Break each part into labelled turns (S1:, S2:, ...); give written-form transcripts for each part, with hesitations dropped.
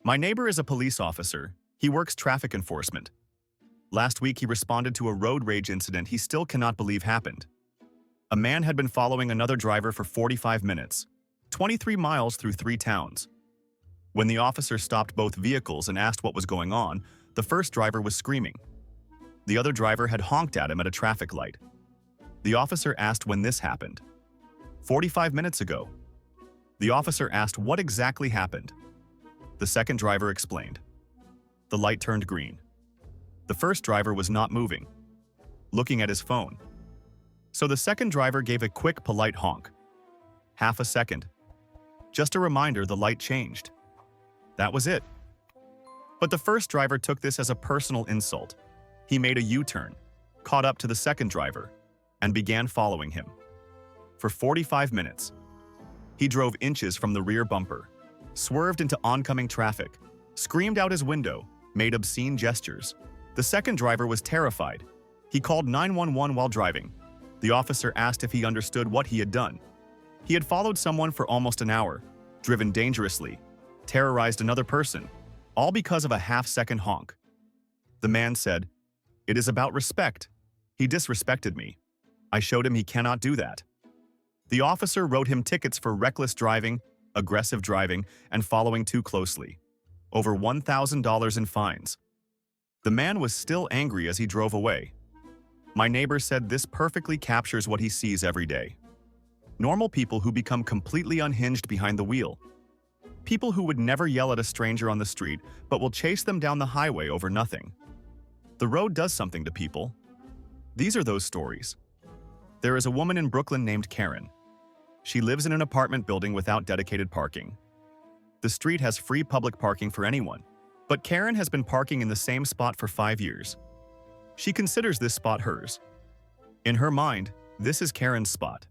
S1: My neighbor is a police officer. He works traffic enforcement. Last week, he responded to a road rage incident he still cannot believe happened. A man had been following another driver for 45 minutes, 23 miles through 3 towns. When the officer stopped both vehicles and asked what was going on, the first driver was screaming. The other driver had honked at him at a traffic light. The officer asked when this happened. 45 minutes ago. The officer asked what exactly happened. The second driver explained. The light turned green. The first driver was not moving, looking at his phone. So the second driver gave a quick, polite honk. Half a second. Just a reminder the light changed. That was it. But the first driver took this as a personal insult. He made a U-turn, caught up to the second driver, and began following him. For 45 minutes. He drove inches from the rear bumper, swerved into oncoming traffic, screamed out his window, made obscene gestures. The second driver was terrified. He called 911 while driving. The officer asked if he understood what he had done. He had followed someone for almost an hour, driven dangerously, terrorized another person, all because of a half-second honk. The man said, "It is about respect. He disrespected me. I showed him he cannot do that." The officer wrote him tickets for reckless driving, aggressive driving, and following too closely. Over $1,000 in fines. The man was still angry as he drove away. My neighbor said this perfectly captures what he sees every day. Normal people who become completely unhinged behind the wheel. People who would never yell at a stranger on the street but will chase them down the highway over nothing. The road does something to people. These are those stories. There is a woman in Brooklyn named Karen. She lives in an apartment building without dedicated parking. The street has free public parking for anyone, but Karen has been parking in the same spot for 5 years. She considers this spot hers. In her mind, this is Karen's spot.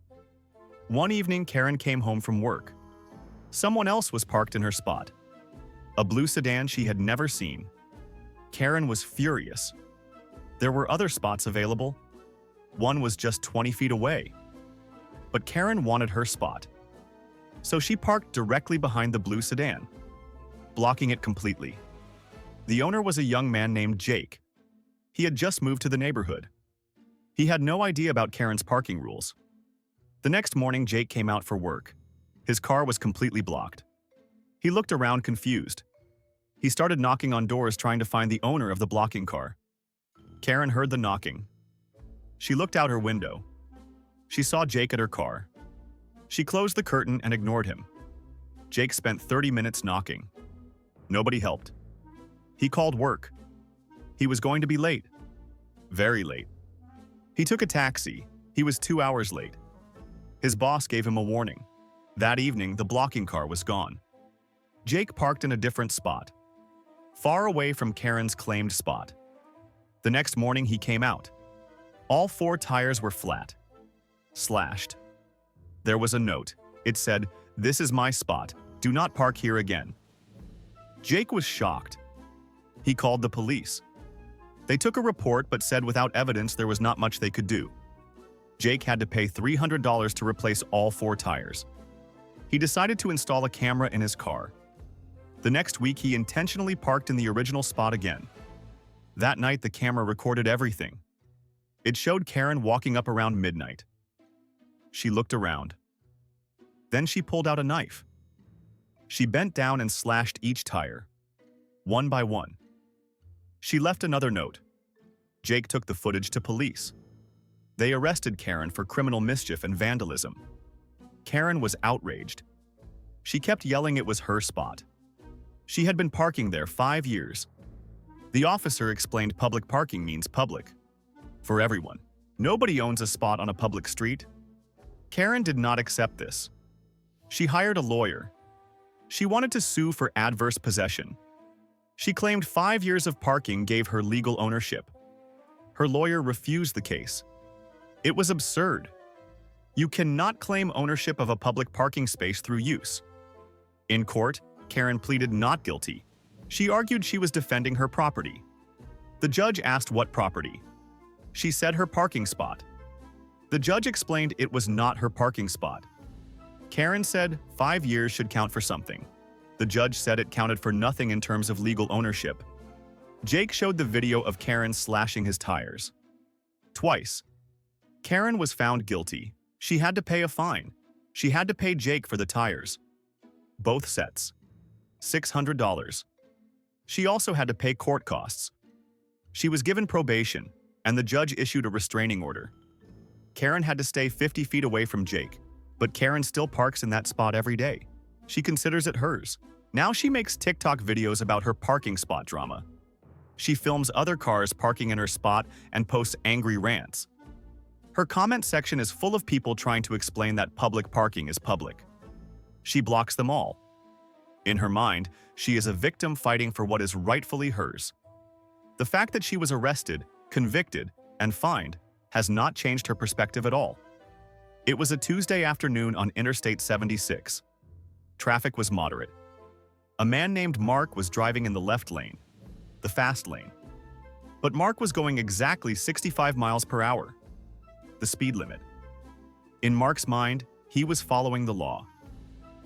S1: One evening, Karen came home from work. Someone else was parked in her spot. A blue sedan she had never seen. Karen was furious. There were other spots available. One was just 20 feet away. But Karen wanted her spot. So she parked directly behind the blue sedan, blocking it completely. The owner was a young man named Jake. He had just moved to the neighborhood. He had no idea about Karen's parking rules. The next morning, Jake came out for work. His car was completely blocked. He looked around confused. He started knocking on doors trying to find the owner of the blocking car. Karen heard the knocking. She looked out her window. She saw Jake at her car. She closed the curtain and ignored him. Jake spent 30 minutes knocking. Nobody helped. He called work. He was going to be late. Very late. He took a taxi. He was 2 hours late. His boss gave him a warning. That evening, the blocking car was gone. Jake parked in a different spot, far away from Karen's claimed spot. The next morning, he came out. All 4 tires were flat, slashed. There was a note. It said, "This is my spot. Do not park here again." Jake was shocked. He called the police. They took a report but said without evidence there was not much they could do. Jake had to pay $300 to replace all 4 tires. He decided to install a camera in his car. The next week, he intentionally parked in the original spot again. That night, the camera recorded everything. It showed Karen walking up around midnight. She looked around. Then she pulled out a knife. She bent down and slashed each tire, one by one. She left another note. Jake took the footage to police. They arrested Karen for criminal mischief and vandalism. Karen was outraged. She kept yelling it was her spot. She had been parking there 5 years. The officer explained public parking means public. For everyone. Nobody owns a spot on a public street. Karen did not accept this. She hired a lawyer. She wanted to sue for adverse possession. She claimed 5 years of parking gave her legal ownership. Her lawyer refused the case. It was absurd. You cannot claim ownership of a public parking space through use. In court, Karen pleaded not guilty. She argued she was defending her property. The judge asked what property. She said her parking spot. The judge explained it was not her parking spot. Karen said 5 years should count for something. The judge said it counted for nothing in terms of legal ownership. Jake showed the video of Karen slashing his tires. Twice. Karen was found guilty. She had to pay a fine. She had to pay Jake for the tires. Both sets. $600. She also had to pay court costs. She was given probation, and the judge issued a restraining order. Karen had to stay 50 feet away from Jake, but Karen still parks in that spot every day. She considers it hers. Now she makes TikTok videos about her parking spot drama. She films other cars parking in her spot and posts angry rants. Her comment section is full of people trying to explain that public parking is public. She blocks them all. In her mind, she is a victim fighting for what is rightfully hers. The fact that she was arrested, convicted, and fined has not changed her perspective at all. It was a Tuesday afternoon on Interstate 76. Traffic was moderate. A man named Mark was driving in the left lane, the fast lane. But Mark was going exactly 65 miles per hour, the speed limit. In Mark's mind, he was following the law.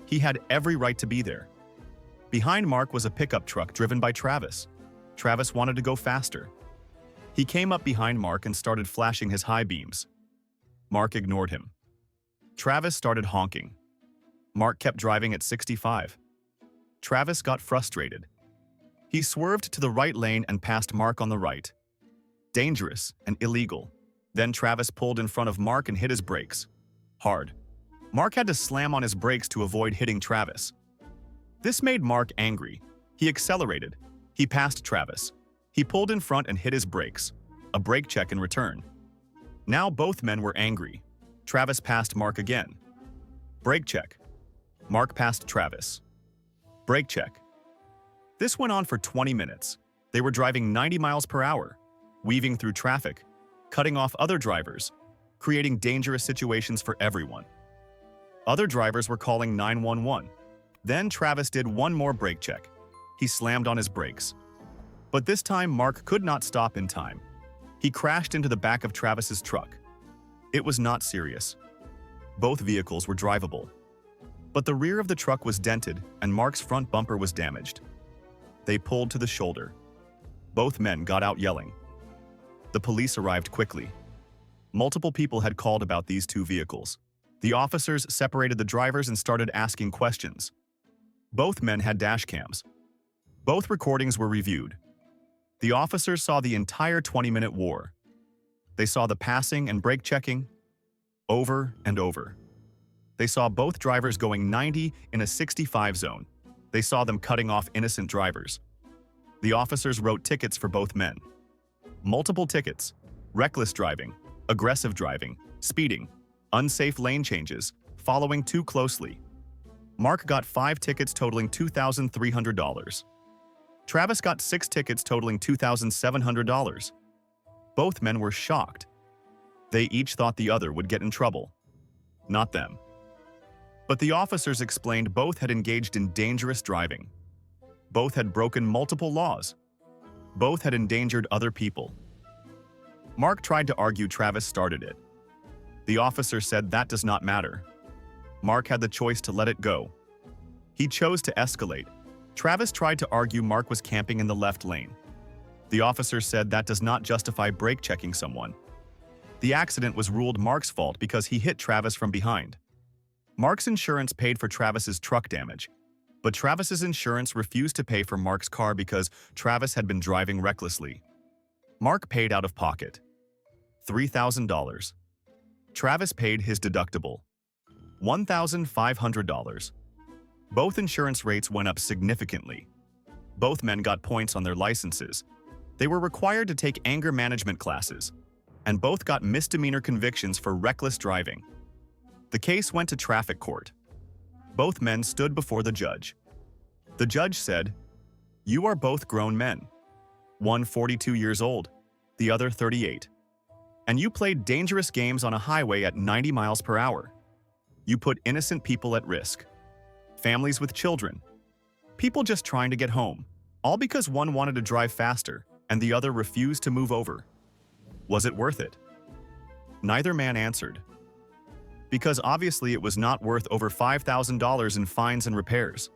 S1: He had every right to be there. Behind Mark was a pickup truck driven by Travis. Travis wanted to go faster. He came up behind Mark and started flashing his high beams. Mark ignored him. Travis started honking. Mark kept driving at 65. Travis got frustrated. He swerved to the right lane and passed Mark on the right. Dangerous and illegal. Then Travis pulled in front of Mark and hit his brakes. Hard. Mark had to slam on his brakes to avoid hitting Travis. This made Mark angry. He accelerated. He passed Travis. He pulled in front and hit his brakes. A brake check in return. Now both men were angry. Travis passed Mark again. Brake check. Mark passed Travis. Brake check. This went on for 20 minutes. They were driving 90 miles per hour, weaving through traffic, cutting off other drivers, creating dangerous situations for everyone. Other drivers were calling 911. Then Travis did one more brake check. He slammed on his brakes. But this time, Mark could not stop in time. He crashed into the back of Travis's truck. It was not serious. Both vehicles were drivable. But the rear of the truck was dented and Mark's front bumper was damaged. They pulled to the shoulder. Both men got out yelling. The police arrived quickly. Multiple people had called about these two vehicles. The officers separated the drivers and started asking questions. Both men had dash cams. Both recordings were reviewed. The officers saw the entire 20-minute war. They saw the passing and brake checking over and over. They saw both drivers going 90 in a 65 zone. They saw them cutting off innocent drivers. The officers wrote tickets for both men. Multiple tickets: reckless driving, aggressive driving, speeding, unsafe lane changes, following too closely. Mark got 5 tickets totaling $2,300. Travis got 6 tickets totaling $2,700. Both men were shocked. They each thought the other would get in trouble. Not them. But the officers explained both had engaged in dangerous driving. Both had broken multiple laws. Both had endangered other people. Mark tried to argue Travis started it. The officer said that does not matter. Mark had the choice to let it go. He chose to escalate. Travis tried to argue Mark was camping in the left lane. The officer said that does not justify brake checking someone. The accident was ruled Mark's fault because he hit Travis from behind. Mark's insurance paid for Travis's truck damage, but Travis's insurance refused to pay for Mark's car because Travis had been driving recklessly. Mark paid out of pocket $3,000. Travis paid his deductible $1,500. Both insurance rates went up significantly. Both men got points on their licenses. They were required to take anger management classes, and both got misdemeanor convictions for reckless driving. The case went to traffic court. Both men stood before the judge. The judge said, "You are both grown men. One 42 years old, the other 38. And you played dangerous games on a highway at 90 miles per hour. You put innocent people at risk. Families with children. People just trying to get home. All because one wanted to drive faster and the other refused to move over. Was it worth it?" Neither man answered. Because obviously it was not worth over $5,000 in fines and repairs.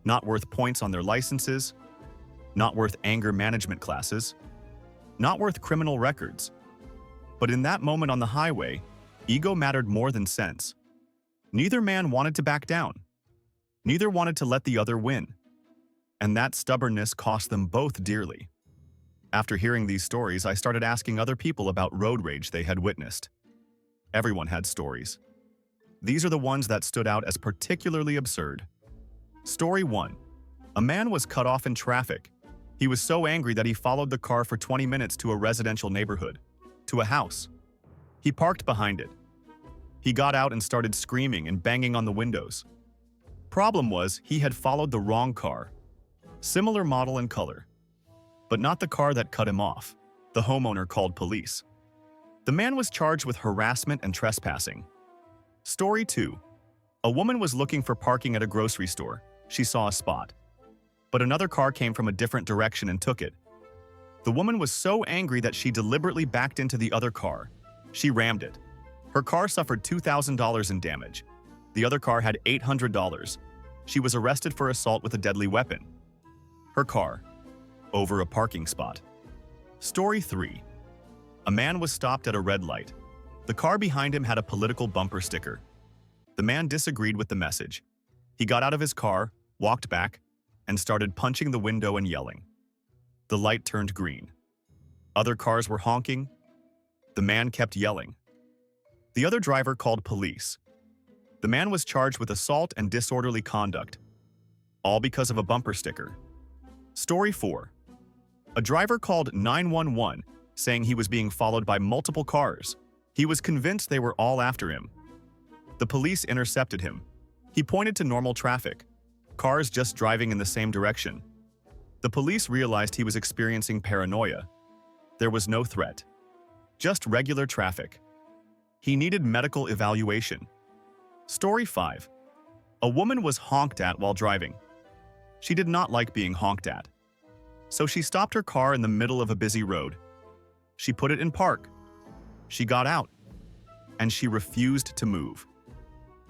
S1: not worth points on their licenses, not worth anger management classes, not worth criminal records. But in that moment on the highway, ego mattered more than sense. Neither man wanted to back down. Neither wanted to let the other win. And that stubbornness cost them both dearly. After hearing these stories, I started asking other people about road rage they had witnessed. Everyone had stories. These are the ones that stood out as particularly absurd. Story 1. A man was cut off in traffic. He was so angry that he followed the car for 20 minutes to a residential neighborhood, to a house. He parked behind it. He got out and started screaming and banging on the windows. Problem was, he had followed the wrong car. Similar model and color. But not the car that cut him off. The homeowner called police. The man was charged with harassment and trespassing. Story 2. A woman was looking for parking at a grocery store. She saw a spot. But another car came from a different direction and took it. The woman was so angry that she deliberately backed into the other car. She rammed it. Her car suffered $2,000 in damage. The other car had $800. She was arrested for assault with a deadly weapon. Her car. Over a parking spot. Story 3. A man was stopped at a red light. The car behind him had a political bumper sticker. The man disagreed with the message. He got out of his car, walked back, and started punching the window and yelling. The light turned green. Other cars were honking. The man kept yelling. The other driver called police. The man was charged with assault and disorderly conduct, all because of a bumper sticker. Story 4. A driver called 911 saying he was being followed by multiple cars. He was convinced they were all after him. The police intercepted him. He pointed to normal traffic, cars just driving in the same direction. The police realized he was experiencing paranoia. There was no threat, just regular traffic. He needed medical evaluation. Story 5. A woman was honked at while driving. She did not like being honked at. So she stopped her car in the middle of a busy road. She put it in park. She got out. And she refused to move.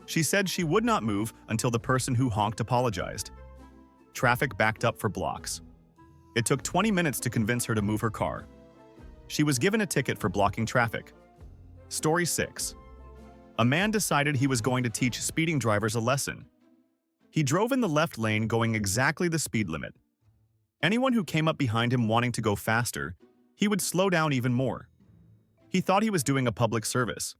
S1: She said she would not move until the person who honked apologized. Traffic backed up for blocks. It took 20 minutes to convince her to move her car. She was given a ticket for blocking traffic. Story 6. A man decided he was going to teach speeding drivers a lesson. He drove in the left lane going exactly the speed limit. Anyone who came up behind him wanting to go faster, he would slow down even more. He thought he was doing a public service,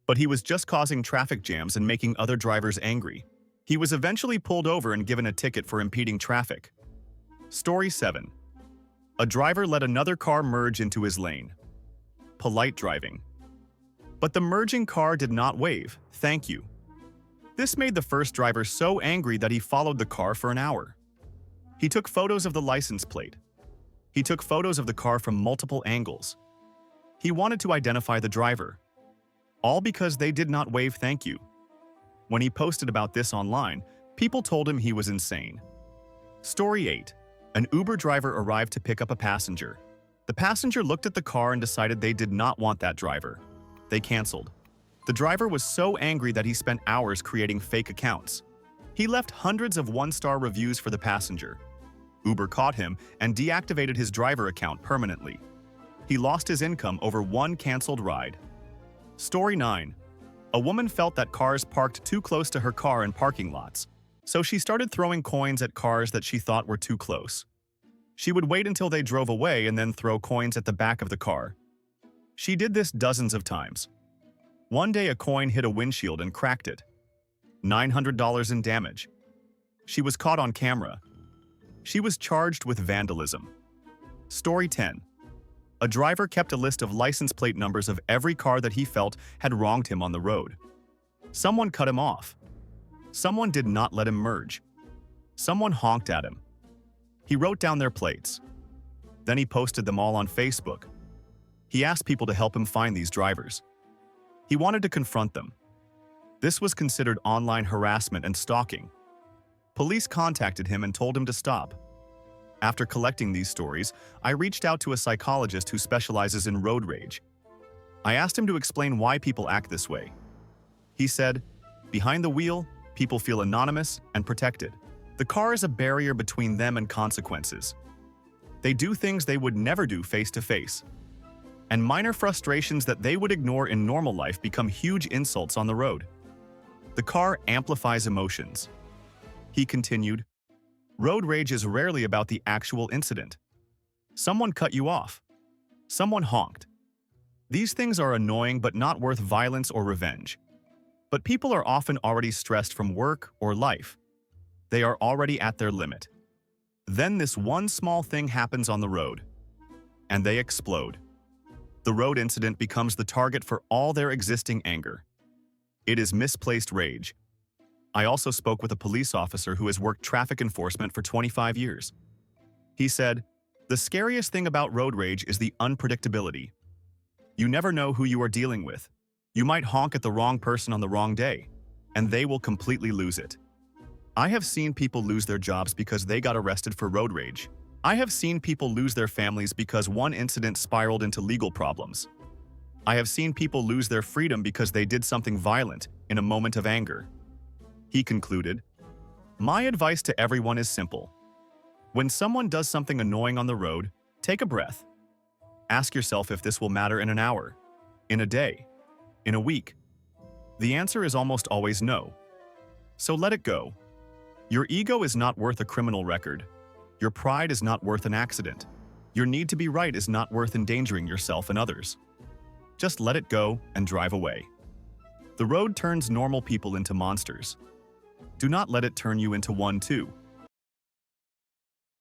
S1: but he was just causing traffic jams and making other drivers angry. He was eventually pulled over and given a ticket for impeding traffic. Story 7. A driver let another car merge into his lane. Polite driving. But the merging car did not wave, "Thank you." This made the first driver so angry that he followed the car for an hour. He took photos of the license plate. He took photos of the car from multiple angles. He wanted to identify the driver. All because they did not wave "thank you." When he posted about this online, people told him he was insane. Story 8. An Uber driver arrived to pick up a passenger. The passenger looked at the car and decided they did not want that driver. They canceled. The driver was so angry that he spent hours creating fake accounts. He left hundreds of one-star reviews for the passenger. Uber caught him and deactivated his driver account permanently. He lost his income over one canceled ride. Story 9. A woman felt that cars parked too close to her car in parking lots, so she started throwing coins at cars that she thought were too close. She would wait until they drove away and then throw coins at the back of the car. She did this dozens of times. One day a coin hit a windshield and cracked it. $900 in damage. She was caught on camera. She was charged with vandalism. Story 10. A driver kept a list of license plate numbers of every car that he felt had wronged him on the road. Someone cut him off. Someone did not let him merge. Someone honked at him. He wrote down their plates. Then he posted them all on Facebook. He asked people to help him find these drivers. He wanted to confront them. This was considered online harassment and stalking. Police contacted him and told him to stop. After collecting these stories, I reached out to a psychologist who specializes in road rage. I asked him to explain why people act this way. He said, "Behind the wheel, people feel anonymous and protected. The car is a barrier between them and consequences. They do things they would never do face to face. And minor frustrations that they would ignore in normal life become huge insults on the road. The car amplifies emotions. He continued, road rage is rarely about the actual incident. Someone cut you off. Someone honked. These things are annoying but not worth violence or revenge. But people are often already stressed from work or life. They are already at their limit. Then this one small thing happens on the road, and they explode. The road incident becomes the target for all their existing anger. It is misplaced rage. I also spoke with a police officer who has worked traffic enforcement for 25 years. He said, the scariest thing about road rage is the unpredictability. You never know who you are dealing with. You might honk at the wrong person on the wrong day, and they will completely lose it. I have seen people lose their jobs because they got arrested for road rage. I have seen people lose their families because one incident spiraled into legal problems. I have seen people lose their freedom because they did something violent in a moment of anger. He concluded, my advice to everyone is simple. When someone does something annoying on the road, take a breath. Ask yourself if this will matter in an hour, in a day, in a week. The answer is almost always no. So let it go. Your ego is not worth a criminal record. Your pride is not worth an accident. Your need to be right is not worth endangering yourself and others. Just let it go and drive away. The road turns normal people into monsters. Do not let it turn you into one too.